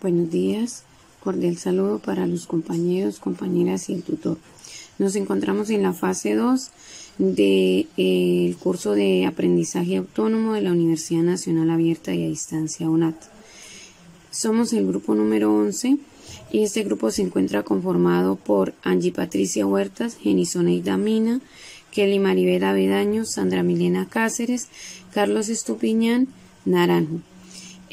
Buenos días, cordial saludo para los compañeros, compañeras y el tutor. Nos encontramos en la fase 2 del curso de aprendizaje autónomo de la Universidad Nacional Abierta y a Distancia UNAT. Somos el grupo número 11 y este grupo se encuentra conformado por Angie Patricia Huertas, Genisoneida Mina, Kelly Maribel Avedaño, Sandra Milena Cáceres, Carlos Estupiñán, Naranjo.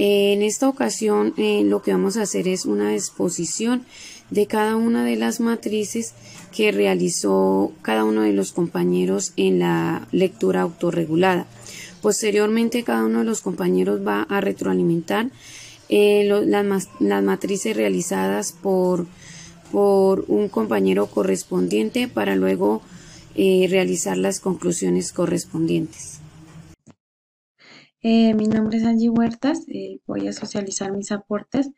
En esta ocasión lo que vamos a hacer es una exposición de cada una de las matrices que realizó cada uno de los compañeros en la lectura autorregulada. Posteriormente cada uno de los compañeros va a retroalimentar las matrices realizadas por un compañero correspondiente para luego realizar las conclusiones correspondientes. Mi nombre es Angie Huertas, voy a socializar mis aportes.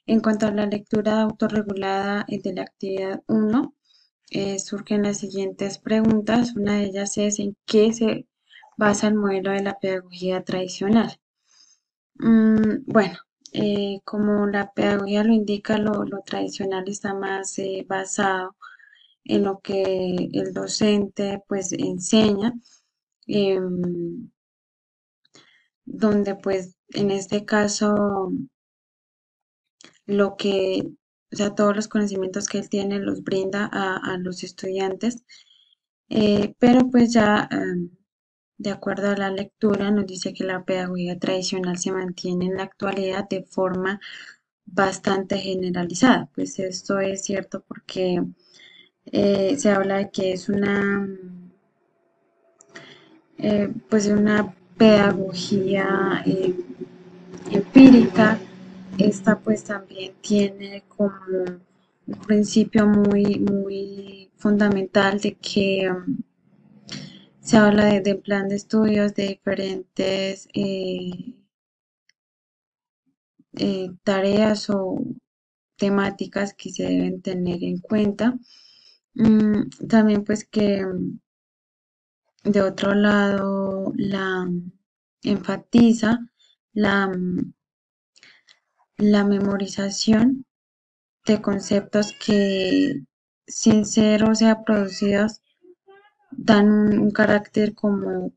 En cuanto a la lectura autorregulada de la actividad 1, surgen las siguientes preguntas. Una de ellas es ¿en qué se basa el modelo de la pedagogía tradicional? Bueno, como la pedagogía lo indica, lo tradicional está más basado en lo que el docente pues enseña. Donde pues en este caso lo que, o sea, todos los conocimientos que él tiene los brinda a los estudiantes, pero pues ya de acuerdo a la lectura nos dice que la pedagogía tradicional se mantiene en la actualidad de forma bastante generalizada. Pues esto es cierto porque se habla de que es pues una pedagogía empírica. Esta pues también tiene como un principio muy fundamental de que se habla de plan de estudios, de diferentes tareas o temáticas que se deben tener en cuenta. También pues que de otro lado la enfatiza la, la memorización de conceptos que, sin ser o sea producidos, dan un carácter como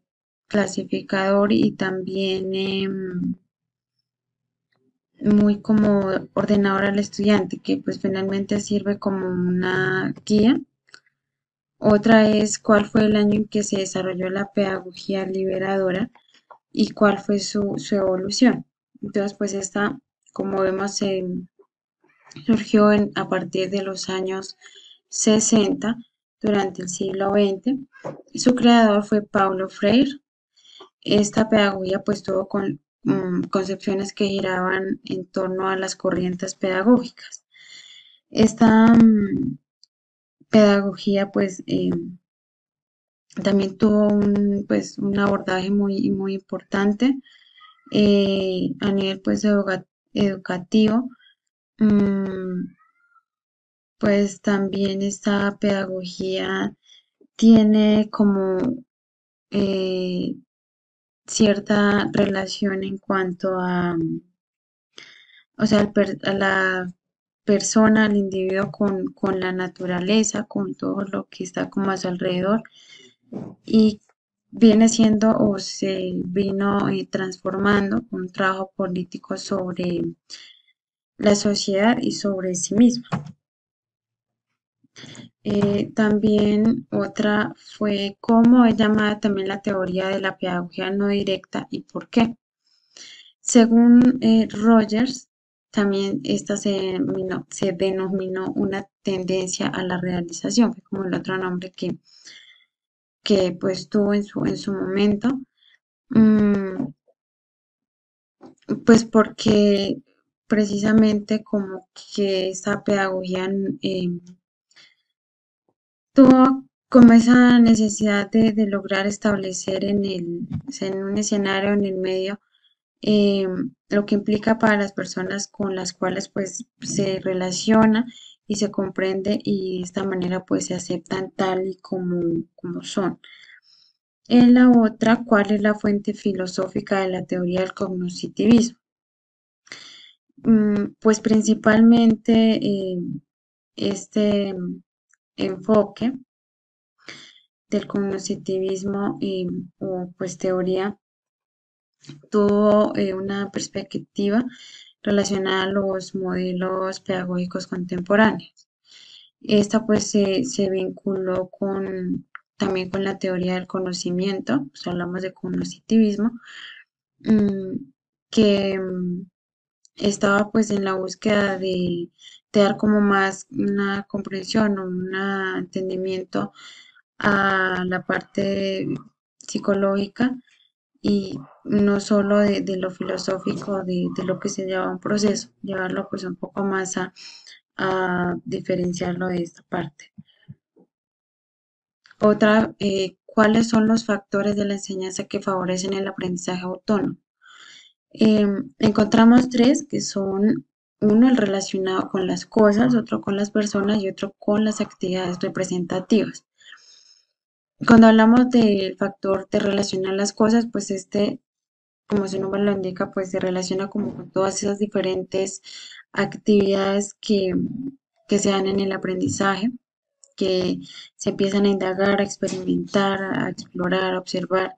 clasificador y también muy como ordenador al estudiante, que pues finalmente sirve como una guía. Otra es cuál fue el año en que se desarrolló la pedagogía liberadora y cuál fue su evolución. Entonces, pues esta, como vemos, surgió a partir de los años 60 durante el siglo XX. Su creador fue Paulo Freire. Esta pedagogía pues tuvo concepciones que giraban en torno a las corrientes pedagógicas. Esta pedagogía pues también tuvo un abordaje muy importante a nivel pues educativo. Mm, pues también esta pedagogía tiene como eh, cierta relación en cuanto o sea, a la persona, al individuo con la naturaleza, con todo lo que está como a su alrededor y viene siendo o se vino transformando con un trabajo político sobre la sociedad y sobre sí misma. También otra fue cómo es llamada también la teoría de la pedagogía no directa y por qué. Según Rogers, también esta se denominó una tendencia a la realización, fue como el otro nombre que pues tuvo en su momento. Mm, pues porque precisamente como que esta pedagogía tuvo como esa necesidad de lograr establecer o sea, en un escenario, en el medio, eh, lo que implica para las personas con las cuales pues se relaciona y se comprende y de esta manera pues se aceptan tal y como son. En la otra, ¿cuál es la fuente filosófica de la teoría del cognitivismo? Pues principalmente este enfoque del cognitivismo o pues teoría tuvo una perspectiva relacionada a los modelos pedagógicos contemporáneos. Esta pues se vinculó también con la teoría del conocimiento, pues hablamos de cognitivismo, mm, que estaba pues en la búsqueda de dar como más una comprensión o un entendimiento a la parte psicológica y no solo de lo filosófico, de lo que se lleva un proceso, llevarlo pues un poco más a diferenciarlo de esta parte. Otra, ¿cuáles son los factores de la enseñanza que favorecen el aprendizaje autónomo? Encontramos tres que son uno el relacionado con las cosas, otro con las personas y otro con las actividades representativas. Cuando hablamos del factor de relacionar las cosas, pues como su nombre lo indica, pues se relaciona como con todas esas diferentes actividades que se dan en el aprendizaje, que se empiezan a indagar, a experimentar, a explorar, a observar,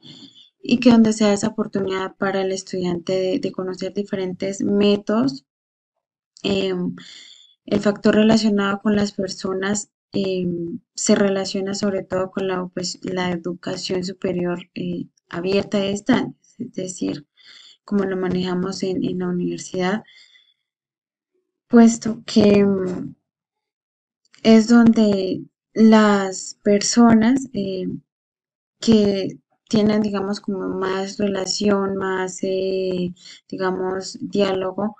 y que donde se da esa oportunidad para el estudiante de conocer diferentes métodos. El factor relacionado con las personas se relaciona sobre todo con pues, la educación superior abierta y distancia, es decir, como lo manejamos en la universidad, puesto que es donde las personas que tienen, digamos, como más relación, más, digamos, diálogo,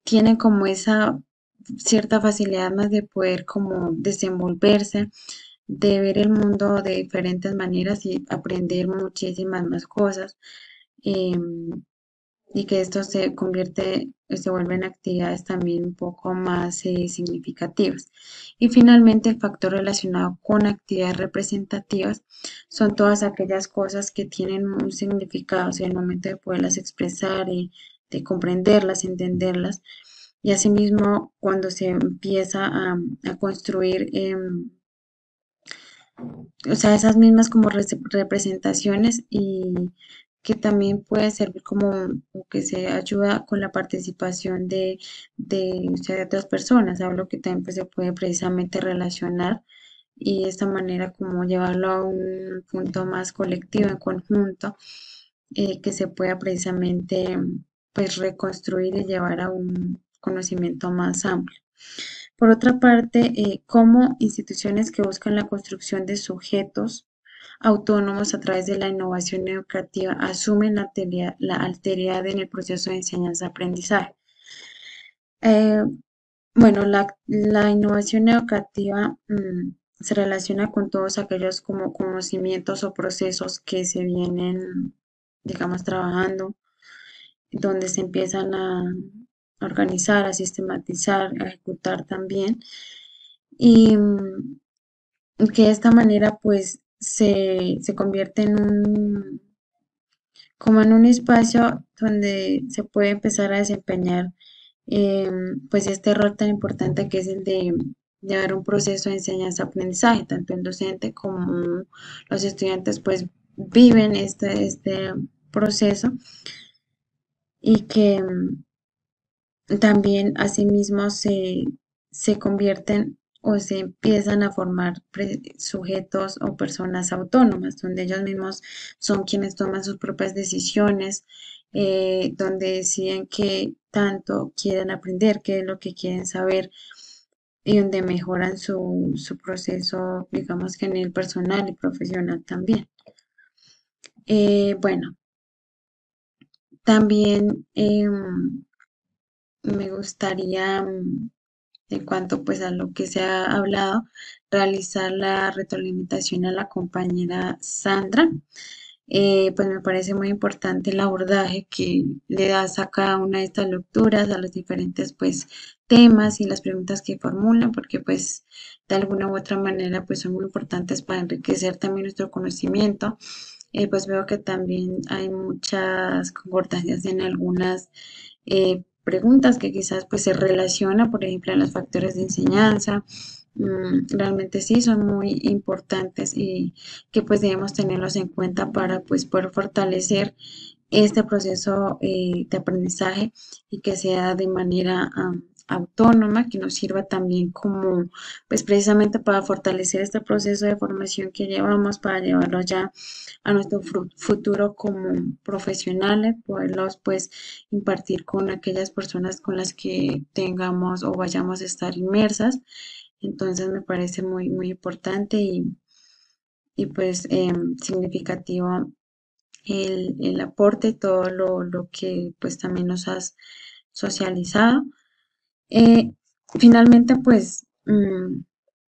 tienen como esa cierta facilidad más de poder como desenvolverse, de ver el mundo de diferentes maneras y aprender muchísimas más cosas. Y que esto se vuelve en actividades también un poco más significativas. Y finalmente, el factor relacionado con actividades representativas son todas aquellas cosas que tienen un significado, o sea, el momento de poderlas expresar y de comprenderlas, entenderlas. Y asimismo, cuando se empieza a construir, o sea, esas mismas como representaciones y que también puede servir como o que se ayuda con la participación o sea, de otras personas. Hablo que también pues, se puede precisamente relacionar y de esta manera como llevarlo a un punto más colectivo, en conjunto, que se pueda precisamente pues reconstruir y llevar a un conocimiento más amplio. Por otra parte, como instituciones que buscan la construcción de sujetos autónomos a través de la innovación educativa asumen la alteridad en el proceso de enseñanza-aprendizaje. Eh, bueno, la innovación educativa se relaciona con todos aquellos como conocimientos o procesos que se vienen, digamos, trabajando, donde se empiezan a organizar, a sistematizar, a ejecutar también y que de esta manera pues se convierte en como en un espacio donde se puede empezar a desempeñar pues este rol tan importante que es el de llevar un proceso de enseñanza-aprendizaje, tanto el docente como los estudiantes pues viven este proceso y que también asimismo se convierten o se empiezan a formar sujetos o personas autónomas, donde ellos mismos son quienes toman sus propias decisiones, donde deciden qué tanto quieren aprender, qué es lo que quieren saber y donde mejoran su proceso, digamos que en el personal y profesional también. Bueno, también me gustaría en cuanto pues a lo que se ha hablado, realizar la retroalimentación a la compañera Sandra. Pues me parece muy importante el abordaje que le das a cada una de estas lecturas, a los diferentes pues temas y las preguntas que formulan, porque pues de alguna u otra manera pues son muy importantes para enriquecer también nuestro conocimiento. Pues veo que también hay muchas concordancias en algunas preguntas que quizás pues se relacionan, por ejemplo, a los factores de enseñanza. Realmente sí son muy importantes y que pues debemos tenerlos en cuenta para pues poder fortalecer este proceso de aprendizaje y que sea de manera autónoma, que nos sirva también como, pues precisamente para fortalecer este proceso de formación que llevamos, para llevarlo ya a nuestro futuro como profesionales, poderlos pues impartir con aquellas personas con las que tengamos o vayamos a estar inmersas. Entonces me parece muy, muy importante y pues significativo el aporte, todo lo que pues también nos has socializado. Eh, Finalmente, pues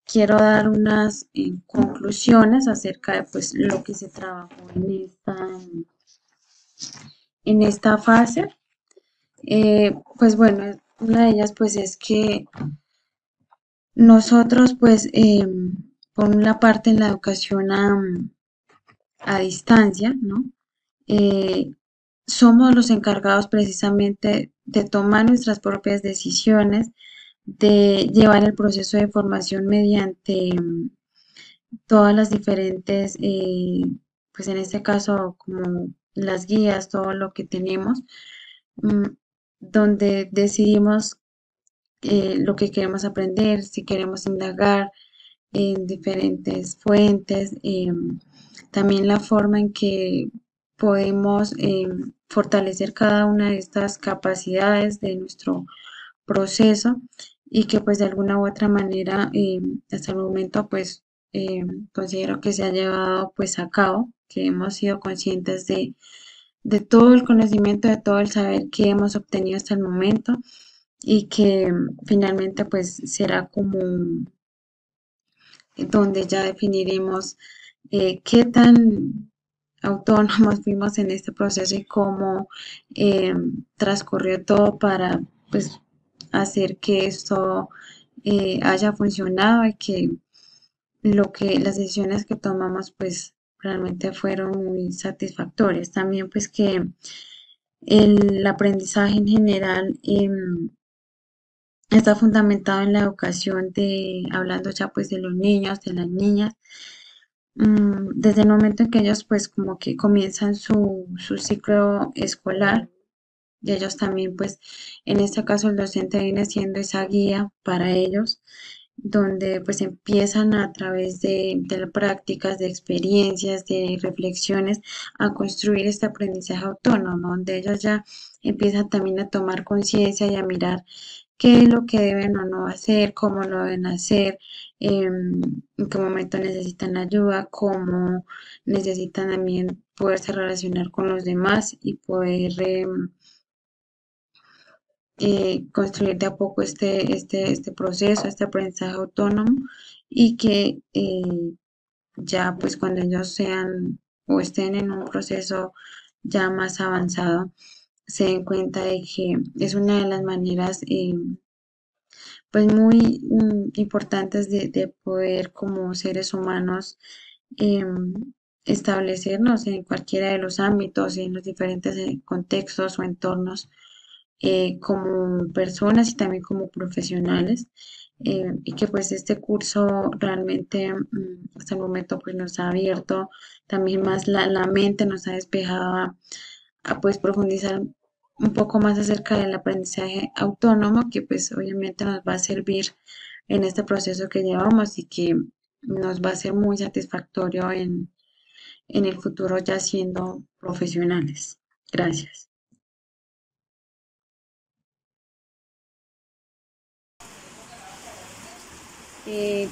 quiero dar unas conclusiones acerca de pues lo que se trabajó en esta fase. Pues bueno, una de ellas pues es que nosotros pues por una parte en la educación a distancia, ¿no? Eh, Somos los encargados precisamente de tomar nuestras propias decisiones, de llevar el proceso de formación mediante todas las diferentes, pues en este caso como las guías, todo lo que tenemos, mm, donde decidimos lo que queremos aprender, si queremos indagar en diferentes fuentes, también la forma en que podemos fortalecer cada una de estas capacidades de nuestro proceso y que pues de alguna u otra manera hasta el momento pues considero que se ha llevado pues a cabo, que hemos sido conscientes de todo el conocimiento, de todo el saber que hemos obtenido hasta el momento y que finalmente pues será como donde ya definiremos qué tan autónomos fuimos en este proceso y cómo transcurrió todo para pues hacer que esto haya funcionado y que las decisiones que tomamos pues realmente fueron muy satisfactorias. También pues que el aprendizaje en general está fundamentado en la educación de, hablando ya pues de los niños, de las niñas, desde el momento en que ellos pues como que comienzan su ciclo escolar y ellos también pues en este caso el docente viene siendo esa guía para ellos donde pues empiezan a través de prácticas, de experiencias, de reflexiones a construir este aprendizaje autónomo, donde ellos ya empiezan también a tomar conciencia y a mirar qué es lo que deben o no hacer, cómo lo deben hacer, en qué momento necesitan ayuda, cómo necesitan también poderse relacionar con los demás y poder construir de a poco este proceso, este aprendizaje autónomo y que ya pues cuando ellos sean o estén en un proceso ya más avanzado, se den cuenta de que es una de las maneras pues muy importantes de poder como seres humanos establecernos en cualquiera de los ámbitos, en los diferentes contextos o entornos como personas y también como profesionales. Y que pues este curso realmente hasta el momento pues nos ha abierto también más la mente, nos ha despejado a pues profundizar un poco más acerca del aprendizaje autónomo que pues obviamente nos va a servir en este proceso que llevamos y que nos va a ser muy satisfactorio en el futuro ya siendo profesionales. Gracias. Eh,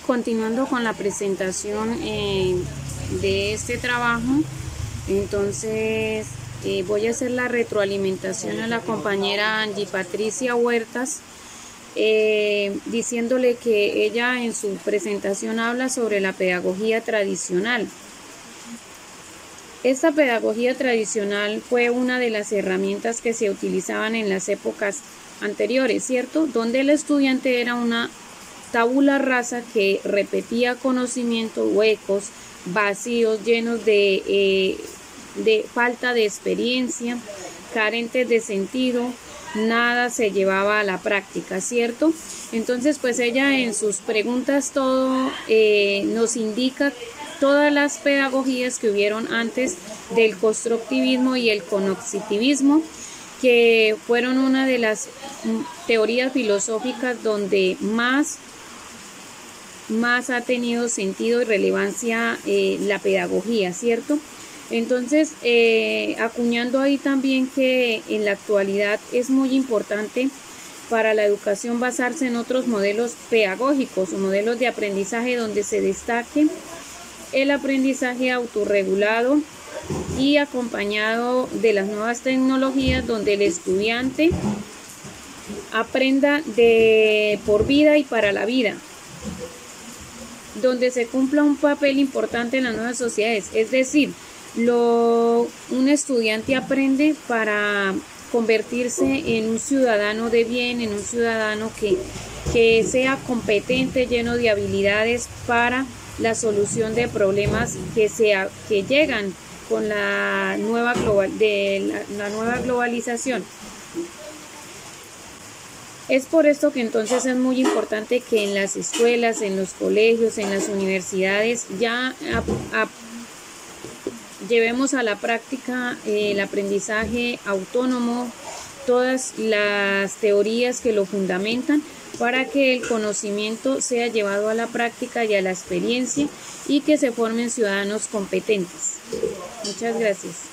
Continuando con la presentación de este trabajo, entonces voy a hacer la retroalimentación a la compañera Angie Patricia Huertas, diciéndole que ella en su presentación habla sobre la pedagogía tradicional. Esta pedagogía tradicional fue una de las herramientas que se utilizaban en las épocas anteriores, ¿cierto? Donde el estudiante era una tabula rasa que repetía conocimientos huecos, vacíos, llenos de falta de experiencia, carentes de sentido, nada se llevaba a la práctica, ¿cierto? Entonces, pues ella en sus preguntas todo nos indica todas las pedagogías que hubieron antes del constructivismo y el cognoscitivismo, que fueron una de las teorías filosóficas donde más ha tenido sentido y relevancia la pedagogía, ¿cierto? Entonces, acuñando ahí también que en la actualidad es muy importante para la educación basarse en otros modelos pedagógicos o modelos de aprendizaje donde se destaque el aprendizaje autorregulado y acompañado de las nuevas tecnologías, donde el estudiante aprenda de por vida y para la vida, donde se cumpla un papel importante en las nuevas sociedades, es decir, un estudiante aprende para convertirse en un ciudadano de bien, en un ciudadano que sea competente, lleno de habilidades para la solución de problemas que llegan con la nueva globalización. Es por esto que entonces es muy importante que en las escuelas, en los colegios, en las universidades ya llevemos a la práctica el aprendizaje autónomo, todas las teorías que lo fundamentan, para que el conocimiento sea llevado a la práctica y a la experiencia y que se formen ciudadanos competentes. Muchas gracias.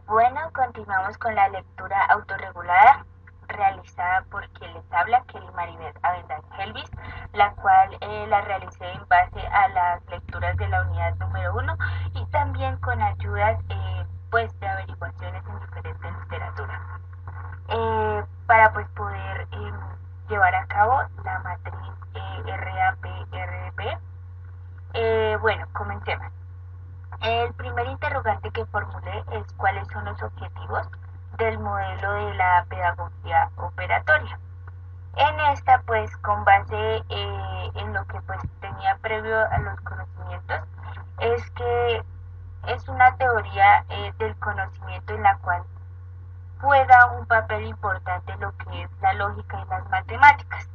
Bueno, continuamos con la lectura autorregulada realizada por quien les habla, Kelly Maribel Avendaño Helvis, la cual la realicé en base a las lecturas de la unidad número 1 y también con ayudas pues de averiguaciones en diferentes literaturas para pues poder llevar a cabo la matriz RAP-RDP. Bueno, comencemos. El primer interrogante que formulé es cuáles son los objetivos del modelo de la pedagogía operatoria. En esta, pues, con base en lo que pues tenía previo a los conocimientos, es que es una teoría del conocimiento en la cual juega un papel importante lo que es la lógica y las matemáticas,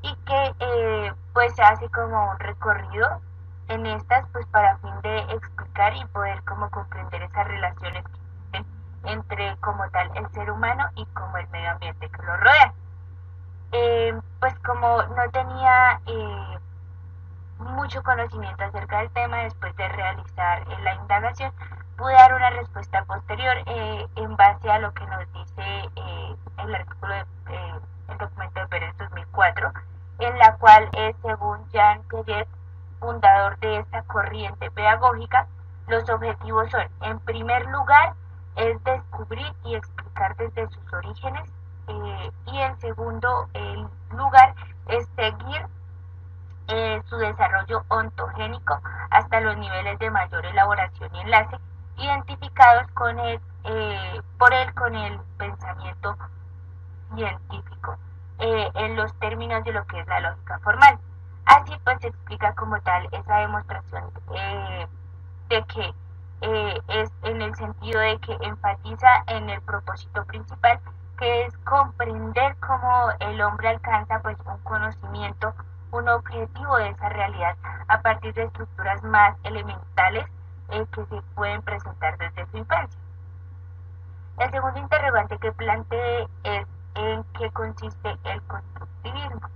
y que pues se hace como un recorrido en estas pues para fin de explicar y poder como comprender esas relaciones que existen entre como tal el ser humano y como el medio ambiente que lo rodea. Pues como no tenía mucho conocimiento acerca del tema, después de realizar la indagación pude dar una respuesta posterior en base a lo que nos dice el artículo el documento de Pérez 2004, en la cual según Jean Piaget, fundador de esta corriente pedagógica, los objetivos son, en primer lugar, es descubrir y explicar desde sus orígenes, y en segundo lugar es seguir su desarrollo ontogénico hasta los niveles de mayor elaboración y enlace, identificados por él con el pensamiento científico, en los términos de lo que es la lógica formal. Así pues se explica como tal esa demostración de que es en el sentido de que enfatiza en el propósito principal, que es comprender cómo el hombre alcanza pues un conocimiento, un objetivo de esa realidad a partir de estructuras más elementales que se pueden presentar desde su infancia. El segundo interrogante que planteé es en qué consiste el constructivismo.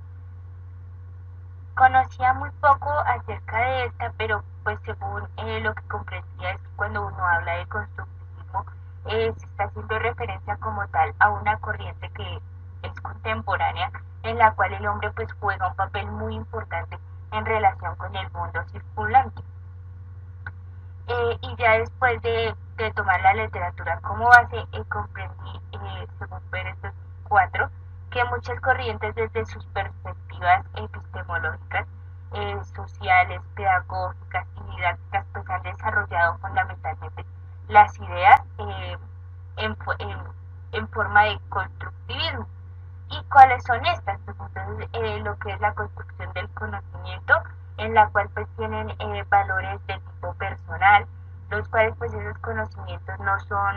Conocía muy poco acerca de esta, pero pues según lo que comprendía es que cuando uno habla de constructivismo se está haciendo referencia como tal a una corriente que es contemporánea, en la cual el hombre pues juega un papel muy importante en relación con el mundo circulante. Y ya después de tomar la literatura como base, comprendí, según Pérez 4, que muchas corrientes desde sus perspectivas epistemológicas, sociales, pedagógicas y didácticas pues han desarrollado fundamentalmente las ideas en forma de constructivismo. ¿Y cuáles son estas? Pues entonces lo que es la construcción del conocimiento, en la cual pues tienen valores de tipo personal, los cuales pues esos conocimientos no son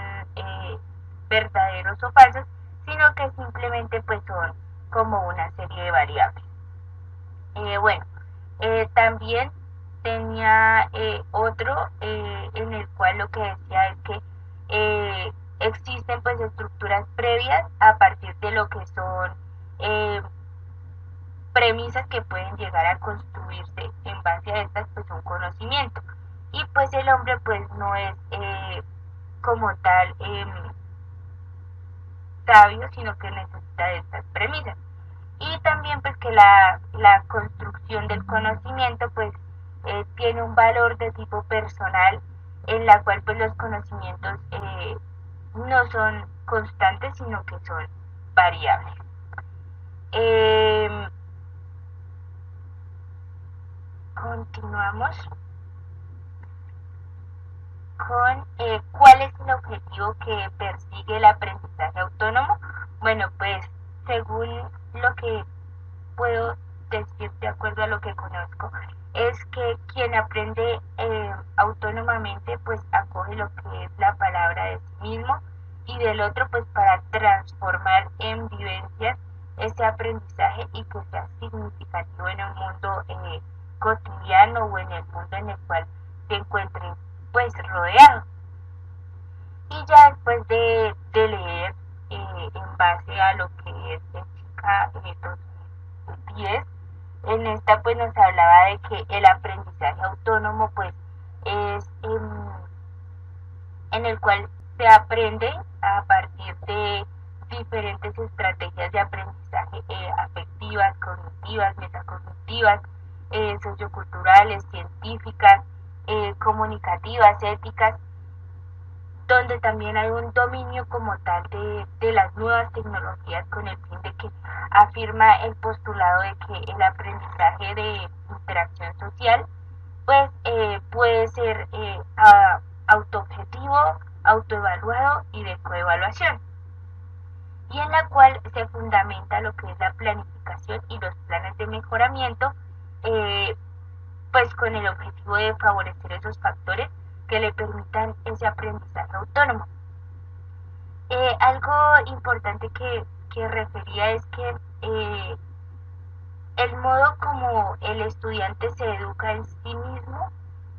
verdaderos o falsos, sino que simplemente pues son como una serie de variables. Bueno, también tenía otro en el cual lo que decía es que existen pues estructuras previas a partir de lo que son premisas que pueden llegar a construirse en base a estas pues un conocimiento, y pues el hombre pues no es como tal sabio, sino que necesita de estas premisas. Y también pues que la construcción del conocimiento pues tiene un valor de tipo personal, en la cual pues los conocimientos no son constantes, sino que son variables. Continuamos con cuál es el objetivo que persigue el aprendizaje autónomo. Bueno, pues según lo que puedo decir de acuerdo a lo que conozco, es que quien aprende autónomamente pues acoge lo que es la palabra de sí mismo y del otro pues para transformar en vivencias ese aprendizaje y que sea significativo en un mundo cotidiano o en el mundo en el cual se encuentre pues rodeado. Y ya después de leer en base a lo que es Ética 2010, en esta pues nos hablaba de que el aprendizaje autónomo pues es en el cual se aprende a partir de diferentes estrategias de aprendizaje afectivas, cognitivas, metacognitivas, socioculturales, científicas, comunicativas, éticas, donde también hay un dominio como tal de las nuevas tecnologías, con el fin de que afirma el postulado de que el aprendizaje de interacción social pues puede ser autoobjetivo, autoevaluado y de coevaluación, y en la cual se fundamenta lo que es la planificación y los planes de mejoramiento, pues con el objetivo de favorecer esos factores que le permitan ese aprendizaje autónomo. Algo importante que refería es que el modo como el estudiante se educa en sí mismo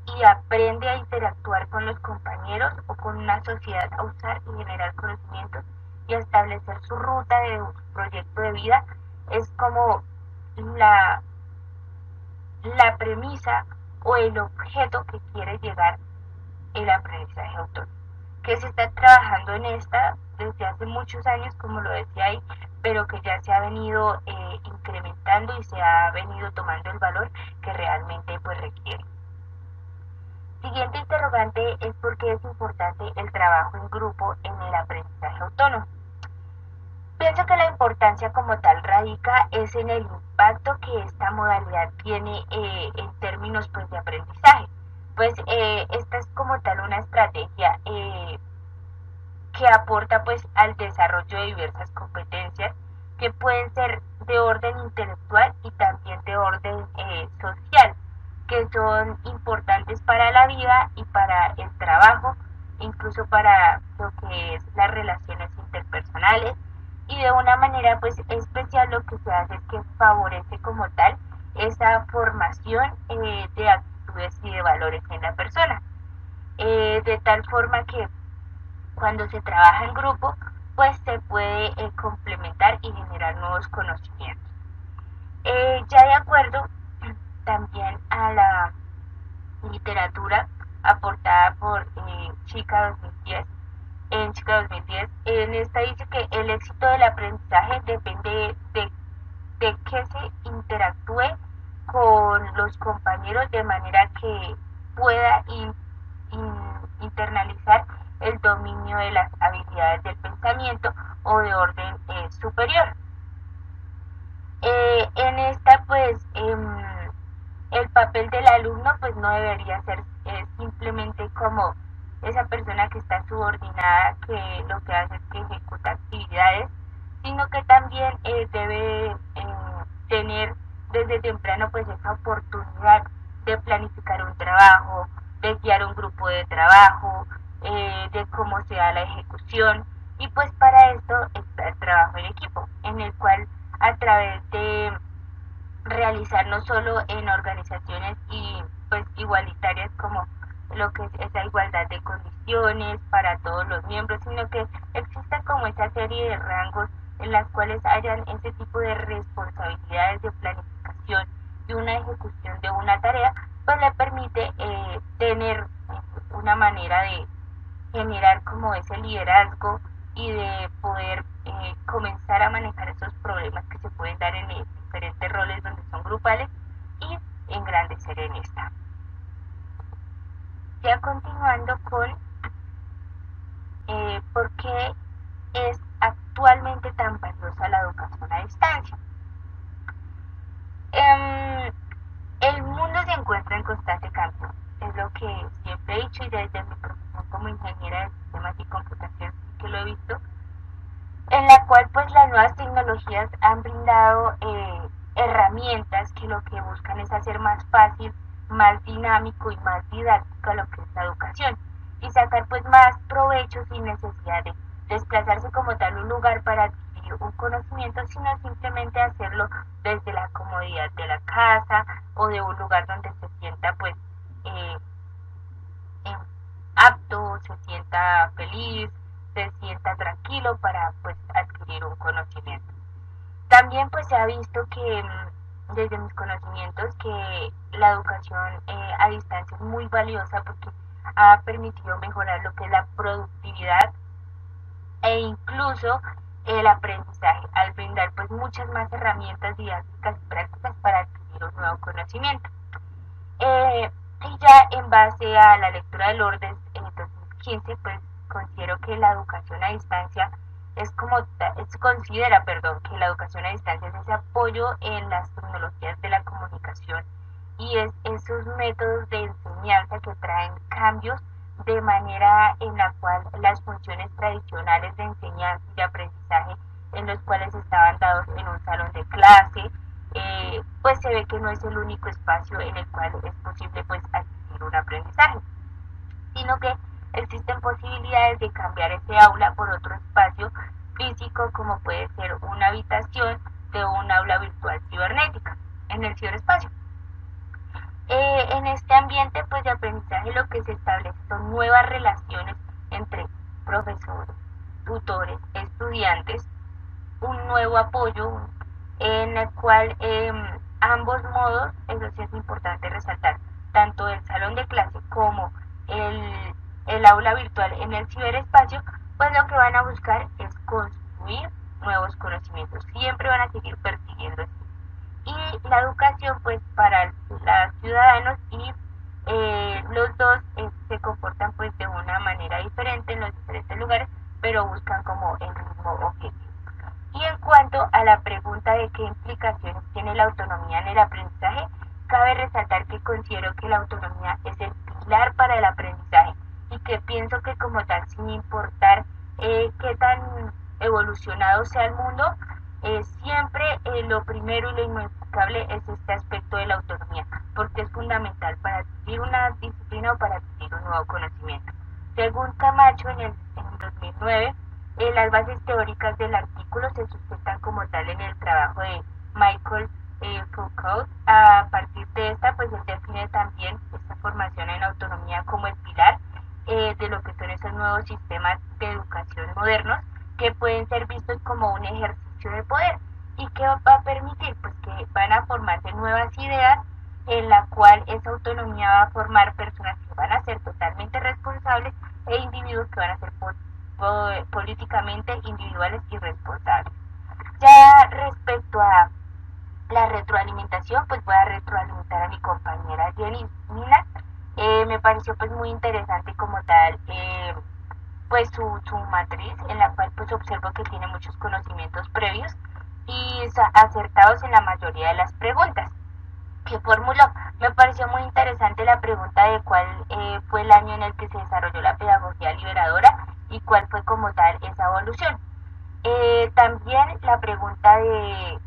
y aprende a interactuar con los compañeros o con una sociedad, a usar y generar conocimientos y a establecer su ruta de un proyecto de vida, es como la premisa o el objeto que quiere llegar el aprendizaje autónomo, que se está trabajando en esta desde hace muchos años, como lo decía ahí, pero que ya se ha venido incrementando y se ha venido tomando el valor que realmente pues requiere. Siguiente interrogante es por qué es importante el trabajo en grupo en el aprendizaje autónomo. Pienso que la importancia como tal radica es en el impacto que esta modalidad tiene en términos pues de aprendizaje. Pues esta es como tal una estrategia que aporta pues al desarrollo de diversas competencias que pueden ser de orden intelectual y también de orden social, que son importantes para la vida y para el trabajo, incluso para lo que es las relaciones interpersonales, y de una manera pues especial lo que se hace es que favorece como tal esa formación de actitudes y de valores en la persona, de tal forma que cuando se trabaja en grupo pues se puede complementar y generar nuevos conocimientos. Ya de acuerdo también a la literatura aportada por Chica 2010, en Chica 2010, en esta dice que el éxito del aprendizaje depende de que se interactúe con los compañeros de manera que pueda internalizar el dominio de las habilidades del pensamiento o de orden superior. En esta pues el papel del alumno pues no debería ser simplemente como esa persona que está subordinada, que lo que hace es que ejecuta actividades, sino que también debe tener desde temprano pues esa oportunidad de planificar un trabajo, de guiar un grupo de trabajo, de cómo se da la ejecución. Y pues para esto está el trabajo en equipo, en el cual a través de realizar no solo en organizaciones y pues igualitarias como lo que es esa igualdad de condiciones para todos los miembros, sino que exista como esa serie de rangos en las cuales hayan ese tipo de responsabilidades de planificación y una ejecución de una tarea, pues le permite tener una manera de generar como ese liderazgo y de poder comenzar a manejar esos problemas que se pueden dar en diferentes roles donde son grupales y engrandecer en esta. Ya continuando con por qué es actualmente tan valiosa la educación a distancia. El mundo se encuentra en constante cambio, es lo que siempre he dicho y desde mi profesión como ingeniera de sistemas y computación que lo he visto, en la cual pues las nuevas tecnologías han brindado herramientas que lo que buscan es hacer más fácil, más dinámico y más didáctico lo que es la educación y sacar pues más provecho sin necesidad de desplazarse como tal un lugar para adquirir un conocimiento, sino simplemente hacerlo desde la comodidad de la casa o de un lugar donde se sienta pues eh, apto, se sienta feliz, se sienta tranquilo para pues adquirir un conocimiento. También pues se ha visto que desde mis conocimientos que la educación a distancia es muy valiosa porque ha permitido mejorar lo que es la productividad e incluso el aprendizaje al brindar pues muchas más herramientas didácticas y prácticas para adquirir un nuevo conocimiento. Y ya en base a la lectura del orden en 2015, pues considero que la educación a distancia considera, que la educación a distancia es ese apoyo en las tecnologías de la comunicación y es esos métodos de enseñanza que traen cambios de manera en la cual las funciones tradicionales de enseñanza y de aprendizaje en los cuales estaban dados en un salón de clase, pues se ve que no es el único espacio en el cual es posible pues adquirir un aprendizaje, sino que existen posibilidades de cambiar ese aula por otro espacio físico como puede ser una habitación de un aula virtual cibernética en el ciberespacio. En este ambiente pues de aprendizaje lo que se establece son nuevas relaciones entre profesores, tutores, estudiantes, un nuevo apoyo en el cual ambos modos, eso sí es importante resaltar, tanto el salón de clase como el aula virtual en el ciberespacio, pues lo que van a buscar es construir nuevos conocimientos, siempre van a seguir persiguiendo esto. Y la educación pues para los ciudadanos y los dos se comportan pues de una manera diferente en los diferentes lugares, pero buscan como el mismo objetivo. Y en cuanto a la pregunta de qué implicaciones tiene la autonomía en el aprendizaje, cabe resaltar que considero que la autonomía es el pilar para el aprendizaje y que pienso que como tal, sin importar qué tan evolucionado sea el mundo, siempre lo primero y lo inmodificable es este aspecto de la autonomía, porque es fundamental para adquirir una disciplina o para adquirir un nuevo conocimiento. Según Camacho en 2009, las bases teóricas del artículo se sustentan como tal en el trabajo de Michael Foucault. A partir de esta, pues él define también esta formación en autonomía como el pilar de lo que son esos nuevos sistemas de educación modernos que pueden ser vistos como un ejercicio de poder y que va a permitir pues que van a formarse nuevas ideas en la cual esa autonomía va a formar personas que van a ser totalmente responsables e individuos que van a ser políticamente individuales y responsables. Ya respecto a la retroalimentación, pues voy a retroalimentar a mi compañera Jenny Mina. Me pareció pues muy interesante como tal pues su matriz, en la cual pues observo que tiene muchos conocimientos previos y acertados en la mayoría de las preguntas que formuló. Me pareció muy interesante la pregunta de cuál fue el año en el que se desarrolló la pedagogía liberadora y cuál fue como tal esa evolución. También la pregunta de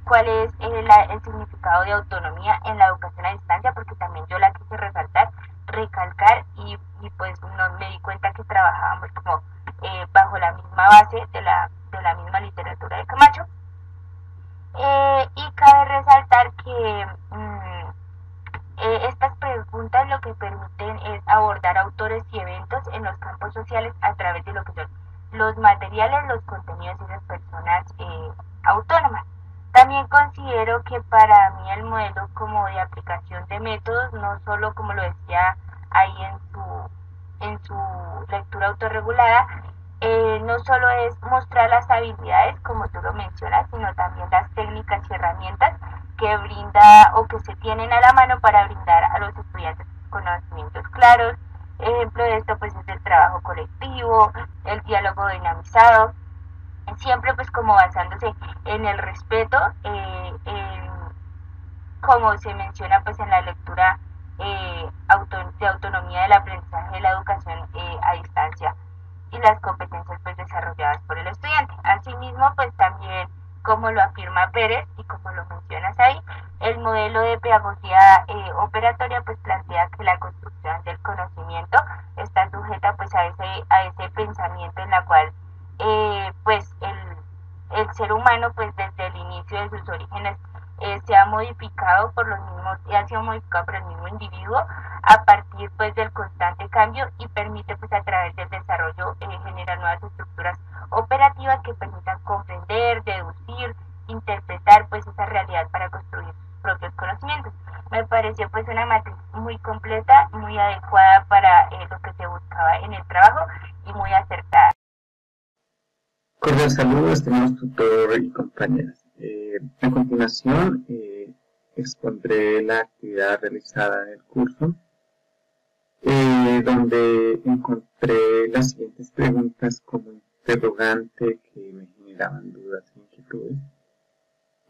cuál es el significado de autonomía en la educación a distancia, porque también yo la quise resaltar recalcar y pues me di cuenta que trabajábamos como bajo la misma base de la misma literatura de Camacho. Y cabe resaltar que estas preguntas lo que permiten es abordar autores y eventos en los campos sociales a través de lo que son los materiales, los contenidos y las personas autónomas. También considero que para mí el modelo como de aplicación de métodos, no solo como lo decía ahí en su lectura autorregulada, no solo es mostrar las habilidades, como tú lo mencionas, sino también las técnicas y herramientas que brinda o que se tienen a la mano para brindar a los estudiantes conocimientos claros. Ejemplo de esto pues es el trabajo colectivo, el diálogo dinamizado, siempre pues como basándose en el respeto, como se menciona pues en la lectura de autonomía del aprendizaje de la educación a distancia y las competencias pues desarrolladas por el estudiante. Asimismo pues también, como lo afirma Pérez y como lo mencionas ahí, el modelo de pedagogía operatoria pues plantea que la construcción del conocimiento está sujeta pues a ese pensamiento en la cual pues el ser humano pues desde el inicio de sus orígenes se ha modificado por los mismos, ha sido modificado por el mismo individuo a partir pues del constante cambio y permite pues a través del desarrollo generar nuevas estructuras operativas que permitan comprender, deducir, interpretar pues esa realidad para construir sus propios conocimientos. Me pareció pues una matriz muy completa, muy adecuada para lo que se buscaba en el trabajo y muy acertada. Cordial saludo, estimados tutor y compañeras. A continuación expondré la actividad realizada en el curso, donde encontré las siguientes preguntas como interrogante que me generaban dudas e inquietudes.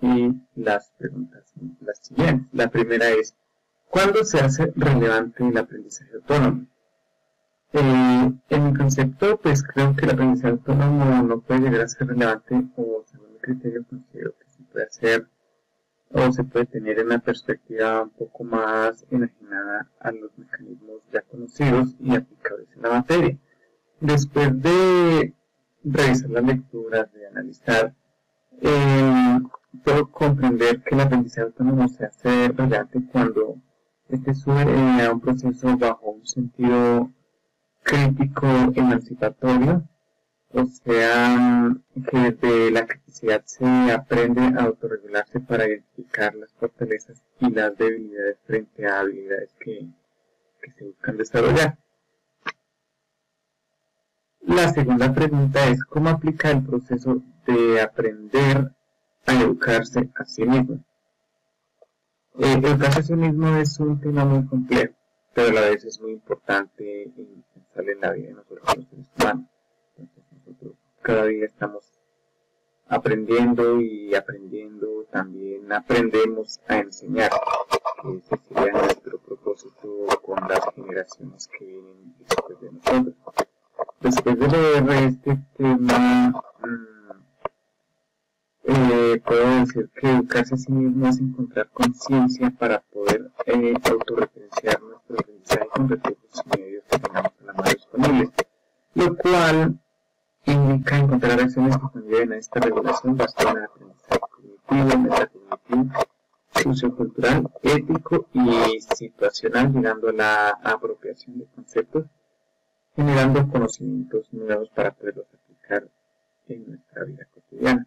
Y las preguntas son las siguientes. La primera es, ¿cuándo se hace relevante el aprendizaje autónomo? En mi concepto, pues creo que el aprendizaje autónomo no puede llegar a ser relevante, o según mi criterio considero que se puede hacer o se puede tener una perspectiva un poco más enajenada a los mecanismos ya conocidos y aplicables en la materia. Después de revisar las lecturas, de analizar, puedo comprender que el aprendizaje autónomo se hace relevante cuando este sube a un proceso bajo un sentido crítico emancipatorio, o sea, que desde la criticidad se aprende a autorregularse para identificar las fortalezas y las debilidades frente a habilidades que se buscan desarrollar. La segunda pregunta es, ¿cómo aplica el proceso de aprender a educarse a sí mismo? Educarse a sí mismo es un tema muy complejo, pero a la vez es muy importante indispensable en la vida de nosotros los seres humanos. Entonces nosotros cada día estamos aprendiendo y aprendiendo, también aprendemos a enseñar, que ese sería nuestro propósito con las generaciones que vienen después de nosotros. Después de leer este tema, puedo decir que educarse a sí mismo es encontrar conciencia para poder autorreferenciar nuestro aprendizaje con recursos y medios que tengamos a la mano disponibles, lo cual indica encontrar acciones que conlleven a esta regulación basada en el aprendizaje cognitivo, metacognitivo, sociocultural, ético y situacional, llegando a la apropiación de conceptos, generando conocimientos nuevos para poderlos aplicar en nuestra vida cotidiana.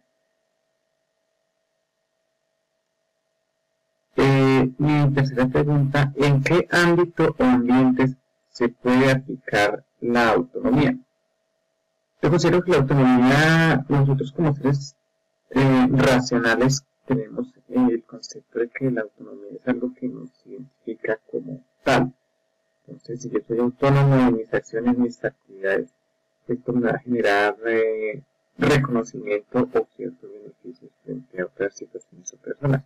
Mi tercera pregunta, ¿en qué ámbito o ambientes se puede aplicar la autonomía? Yo considero que la autonomía, nosotros como seres racionales tenemos el concepto de que la autonomía es algo que nos identifica como tal. Entonces, si yo soy autónomo en mis acciones, mis actividades, esto me va a generar reconocimiento o ciertos beneficios frente a otras situaciones o personas.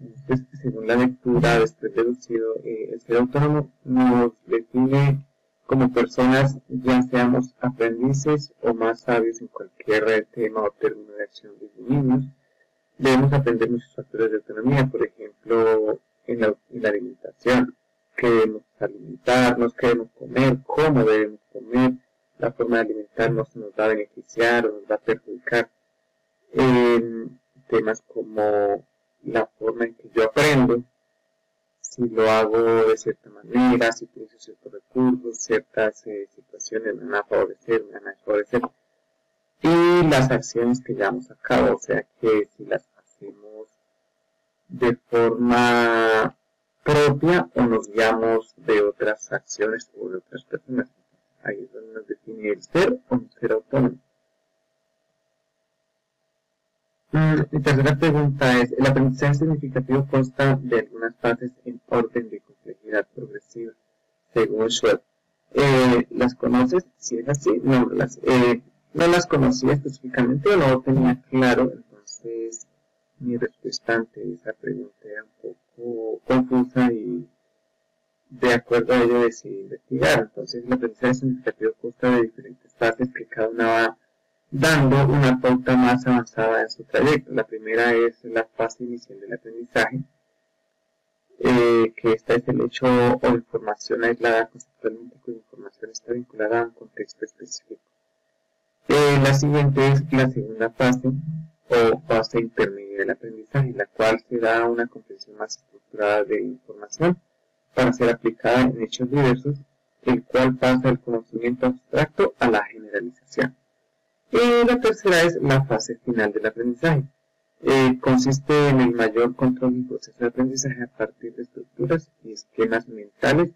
Entonces, según la lectura, después deducido, el ser autónomo nos define como personas, ya seamos aprendices o más sabios en cualquier tema o término de acción desde niños. Debemos aprender muchos factores de autonomía, por ejemplo, en la alimentación, qué debemos alimentarnos, qué debemos comer, cómo debemos comer, la forma de alimentarnos nos va a beneficiar o nos va a perjudicar. Temas como la forma en que yo aprendo, si lo hago de cierta manera, si utilizo ciertos recursos, ciertas situaciones me van a favorecer, me van a desfavorecer, y las acciones que llevamos a cabo, o sea que si las hacemos de forma propia o nos guiamos de otras acciones o de otras personas. Ahí es donde nos define el ser o no ser autónomo. Mi tercera pregunta es, ¿el aprendizaje significativo consta de algunas fases en orden de complejidad progresiva, según Schwab? ¿Las conoces? Si es así, no las conocía específicamente o no lo tenía claro, entonces mi respuesta ante esa pregunta era un poco confusa y de acuerdo a ello decidí investigar. Entonces el aprendizaje significativo consta de diferentes fases que cada una va dando una pauta más avanzada en su trayecto. La primera es la fase inicial del aprendizaje, que esta es el hecho o información aislada conceptualmente cuya información está vinculada a un contexto específico. La siguiente es la segunda fase o fase intermedia del aprendizaje, en la cual se da una comprensión más estructurada de información para ser aplicada en hechos diversos, el cual pasa del conocimiento abstracto a la generalización. Y la tercera es la fase final del aprendizaje. Consiste en el mayor control del proceso de aprendizaje a partir de estructuras y esquemas mentales,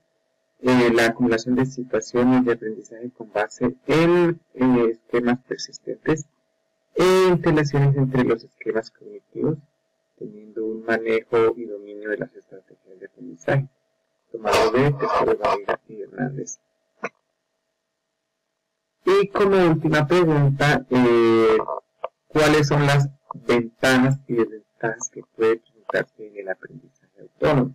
la acumulación de situaciones de aprendizaje con base en esquemas persistentes e interrelaciones entre los esquemas cognitivos, teniendo un manejo y dominio de las estrategias de aprendizaje, tomado de Tesoro, Varela y Hernández. Y como última pregunta, ¿cuáles son las ventajas y desventajas que puede presentarse en el aprendizaje autónomo?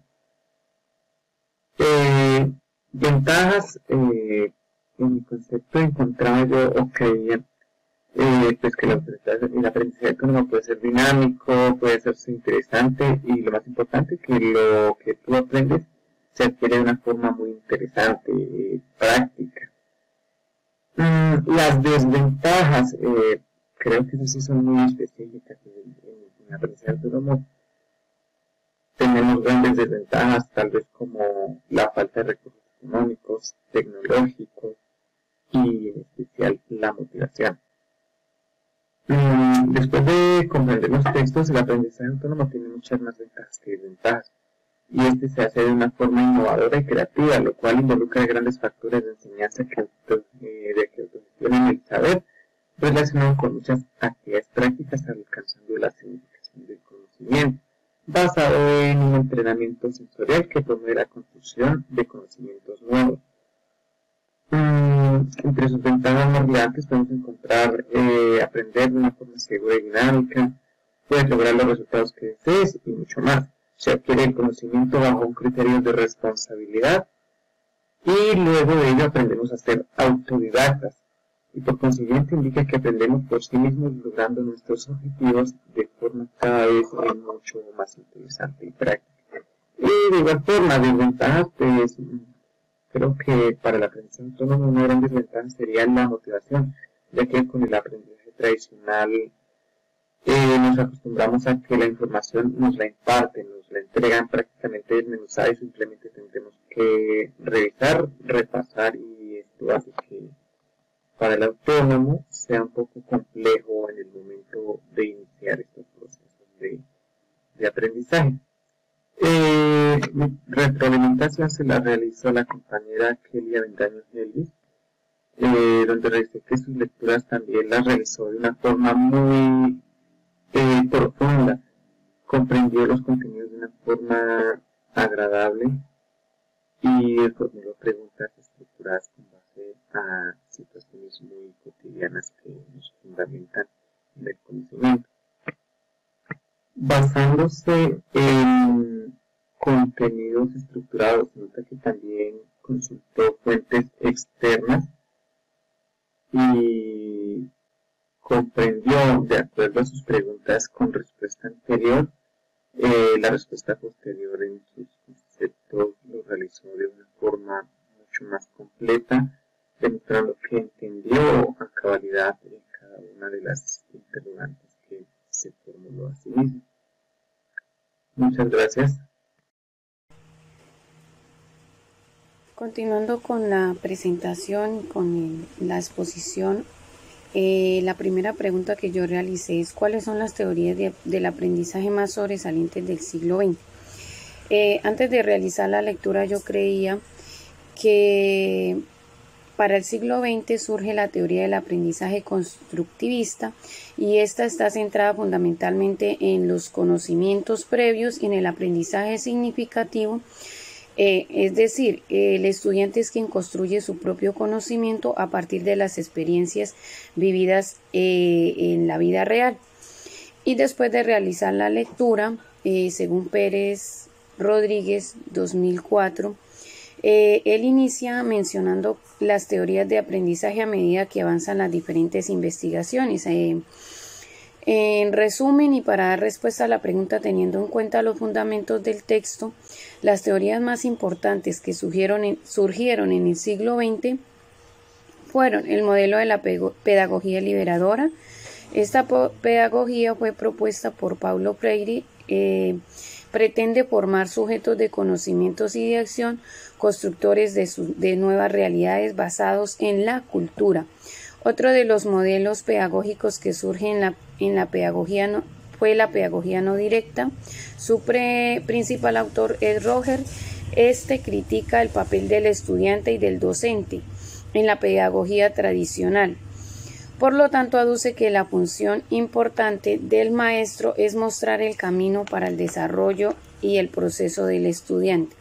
Ventajas, en mi concepto encontraba yo o creía pues que el aprendizaje autónomo puede ser dinámico, puede ser interesante y lo más importante que lo que tú aprendes se adquiere de una forma muy interesante, práctica. Las desventajas, creo que esas sí son muy específicas en el aprendizaje autónomo. Tenemos grandes desventajas, tal vez como la falta de recursos económicos, tecnológicos y en especial la motivación. Después de comprender los textos, el aprendizaje autónomo tiene muchas más ventajas que desventajas, y este se hace de una forma innovadora y creativa, lo cual involucra grandes factores de enseñanza que autogestionan el saber, relacionado con muchas actividades prácticas, alcanzando la significación del conocimiento, basado en un entrenamiento sensorial que promueve la construcción de conocimientos nuevos. Entre sus ventajas más relevantes podemos encontrar aprender de una forma segura y dinámica, puedes lograr los resultados que desees y mucho más. Se adquiere el conocimiento bajo un criterio de responsabilidad y luego de ello aprendemos a ser autodidactas y por consiguiente indica que aprendemos por sí mismos logrando nuestros objetivos de forma cada vez mucho más interesante y práctica. Y de igual forma, desventajas, pues creo que para el aprendizaje autónomo una gran desventaja sería la motivación, ya que con el aprendizaje tradicional nos acostumbramos a que la información nos la imparten, nos la entregan prácticamente desmenuzada y simplemente tendremos que revisar, repasar, y esto hace que para el autónomo sea un poco complejo en el momento de iniciar estos procesos de aprendizaje. Mi retroalimentación se la realizó la compañera Kelly Avendaño Helvis, donde revisé que sus lecturas también las realizó de una forma muy profunda, comprendió los contenidos de una forma agradable y formuló preguntas estructuradas con base a situaciones muy cotidianas que nos fundamentan en el conocimiento. Basándose en contenidos estructurados, nota que también consultó fuentes externas y comprendió, de acuerdo a sus preguntas con respuesta anterior, la respuesta posterior en sus conceptos los lo realizó de una forma mucho más completa, demostrando que entendió a cabalidad cada una de las interrogantes que se formuló a sí mismo. Muchas gracias. Continuando con la presentación, con la exposición, la primera pregunta que yo realicé es ¿cuáles son las teorías del aprendizaje más sobresalientes del siglo XX? Antes de realizar la lectura yo creía que para el siglo XX surge la teoría del aprendizaje constructivista y esta está centrada fundamentalmente en los conocimientos previos y en el aprendizaje significativo. Es decir, el estudiante es quien construye su propio conocimiento a partir de las experiencias vividas en la vida real. Y después de realizar la lectura, según Pérez Rodríguez, 2004, él inicia mencionando las teorías de aprendizaje a medida que avanzan las diferentes investigaciones. En resumen, y para dar respuesta a la pregunta teniendo en cuenta los fundamentos del texto, las teorías más importantes que surgieron en el siglo XX fueron el modelo de la pedagogía liberadora. Esta pedagogía fue propuesta por Paulo Freire, pretende formar sujetos de conocimientos y de acción, constructores de nuevas realidades basados en la cultura. Otro de los modelos pedagógicos que surge en la pedagogía fue la pedagogía no directa. Su principal autor es Roger. Este critica el papel del estudiante y del docente en la pedagogía tradicional. Por lo tanto, aduce que la función importante del maestro es mostrar el camino para el desarrollo y el proceso del estudiante.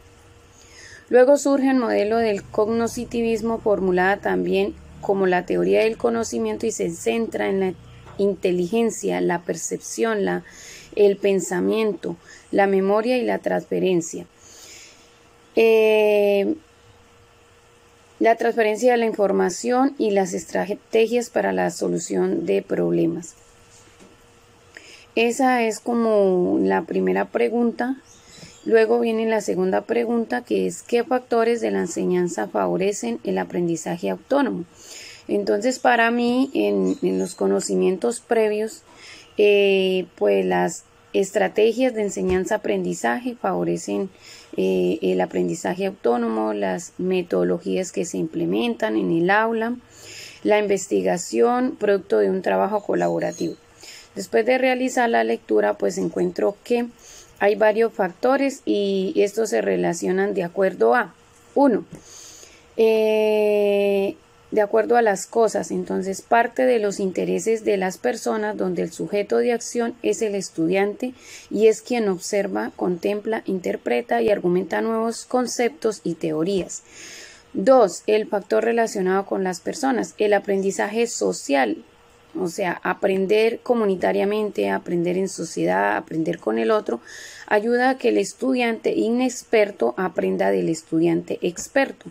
Luego surge el modelo del cognoscitivismo, formulada también como la teoría del conocimiento, y se centra en la inteligencia, la percepción, el pensamiento, la memoria y la transferencia. La transferencia de la información y las estrategias para la solución de problemas. Esa es como la primera pregunta. Luego viene la segunda pregunta, que es ¿qué factores de la enseñanza favorecen el aprendizaje autónomo? Entonces, para mí, en los conocimientos previos, pues las estrategias de enseñanza-aprendizaje favorecen el aprendizaje autónomo, las metodologías que se implementan en el aula, la investigación, producto de un trabajo colaborativo. Después de realizar la lectura, pues encuentro que hay varios factores y estos se relacionan de acuerdo a 1. De acuerdo a las cosas, entonces parte de los intereses de las personas, donde el sujeto de acción es el estudiante y es quien observa, contempla, interpreta y argumenta nuevos conceptos y teorías. 2. El factor relacionado con las personas, el aprendizaje social, o sea, aprender comunitariamente, aprender en sociedad, aprender con el otro, ayuda a que el estudiante inexperto aprenda del estudiante experto.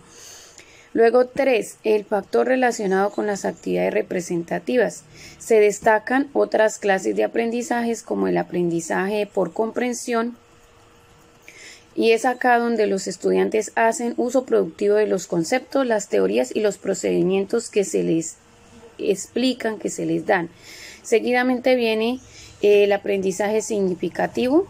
Luego 3, el factor relacionado con las actividades representativas. Se destacan otras clases de aprendizajes como el aprendizaje por comprensión, y es acá donde los estudiantes hacen uso productivo de los conceptos, las teorías y los procedimientos que se les explican, que se les dan. Seguidamente viene el aprendizaje significativo.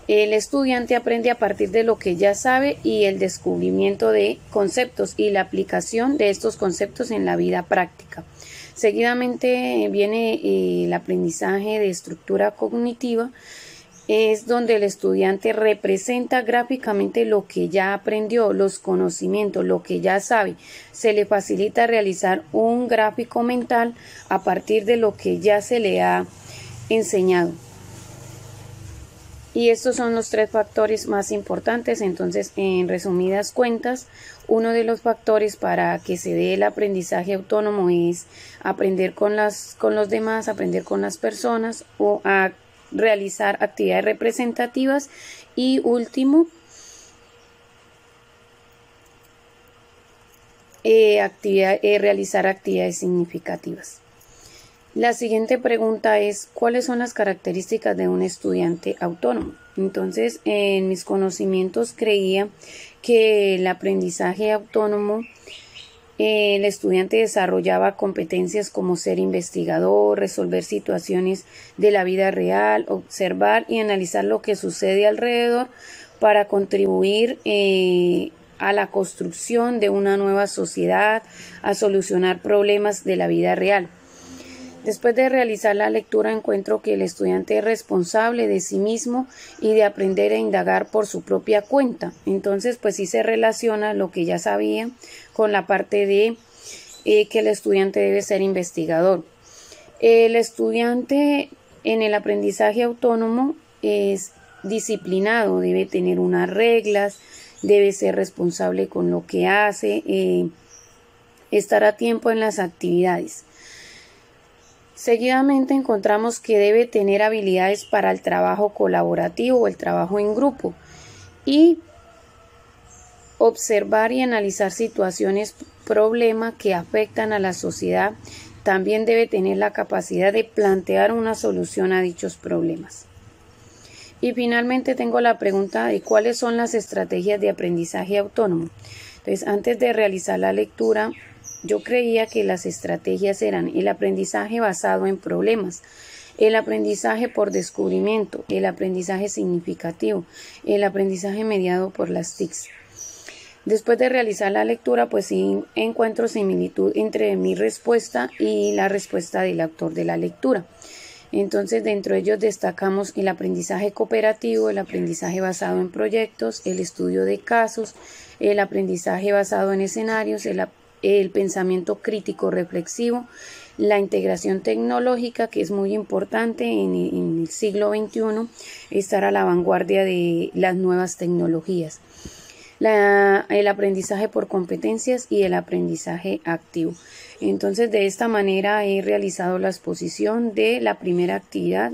El estudiante aprende a partir de lo que ya sabe y el descubrimiento de conceptos y la aplicación de estos conceptos en la vida práctica. Seguidamente viene el aprendizaje de estructura cognitiva. Es donde el estudiante representa gráficamente lo que ya aprendió, los conocimientos, lo que ya sabe. Se le facilita realizar un gráfico mental a partir de lo que ya se le ha enseñado. Y estos son los 3 factores más importantes. Entonces, en resumidas cuentas, uno de los factores para que se dé el aprendizaje autónomo es aprender con los demás, aprender con las personas o a realizar actividades representativas. Y último, realizar actividades significativas. La siguiente pregunta es, ¿cuáles son las características de un estudiante autónomo? Entonces, en mis conocimientos creía que el aprendizaje autónomo, el estudiante desarrollaba competencias como ser investigador, resolver situaciones de la vida real, observar y analizar lo que sucede alrededor para contribuir a la construcción de una nueva sociedad, a solucionar problemas de la vida real. Después de realizar la lectura encuentro que el estudiante es responsable de sí mismo y de aprender a indagar por su propia cuenta. Entonces, pues sí se relaciona lo que ya sabía con la parte de que el estudiante debe ser investigador. El estudiante en el aprendizaje autónomo es disciplinado, debe tener unas reglas, debe ser responsable con lo que hace, estar a tiempo en las actividades. Seguidamente encontramos que debe tener habilidades para el trabajo colaborativo o el trabajo en grupo y observar y analizar situaciones, problemas que afectan a la sociedad. También debe tener la capacidad de plantear una solución a dichos problemas. Y finalmente tengo la pregunta de cuáles son las estrategias de aprendizaje autónomo. Entonces, antes de realizar la lectura, yo creía que las estrategias eran el aprendizaje basado en problemas, el aprendizaje por descubrimiento, el aprendizaje significativo, el aprendizaje mediado por las TICs. Después de realizar la lectura, pues sí encuentro similitud entre mi respuesta y la respuesta del autor de la lectura. Entonces, dentro de ellos destacamos el aprendizaje cooperativo, el aprendizaje basado en proyectos, el estudio de casos, el aprendizaje basado en escenarios, el pensamiento crítico reflexivo, la integración tecnológica, que es muy importante en el siglo XXI, estar a la vanguardia de las nuevas tecnologías, el aprendizaje por competencias y el aprendizaje activo. Entonces, de esta manera he realizado la exposición de la primera actividad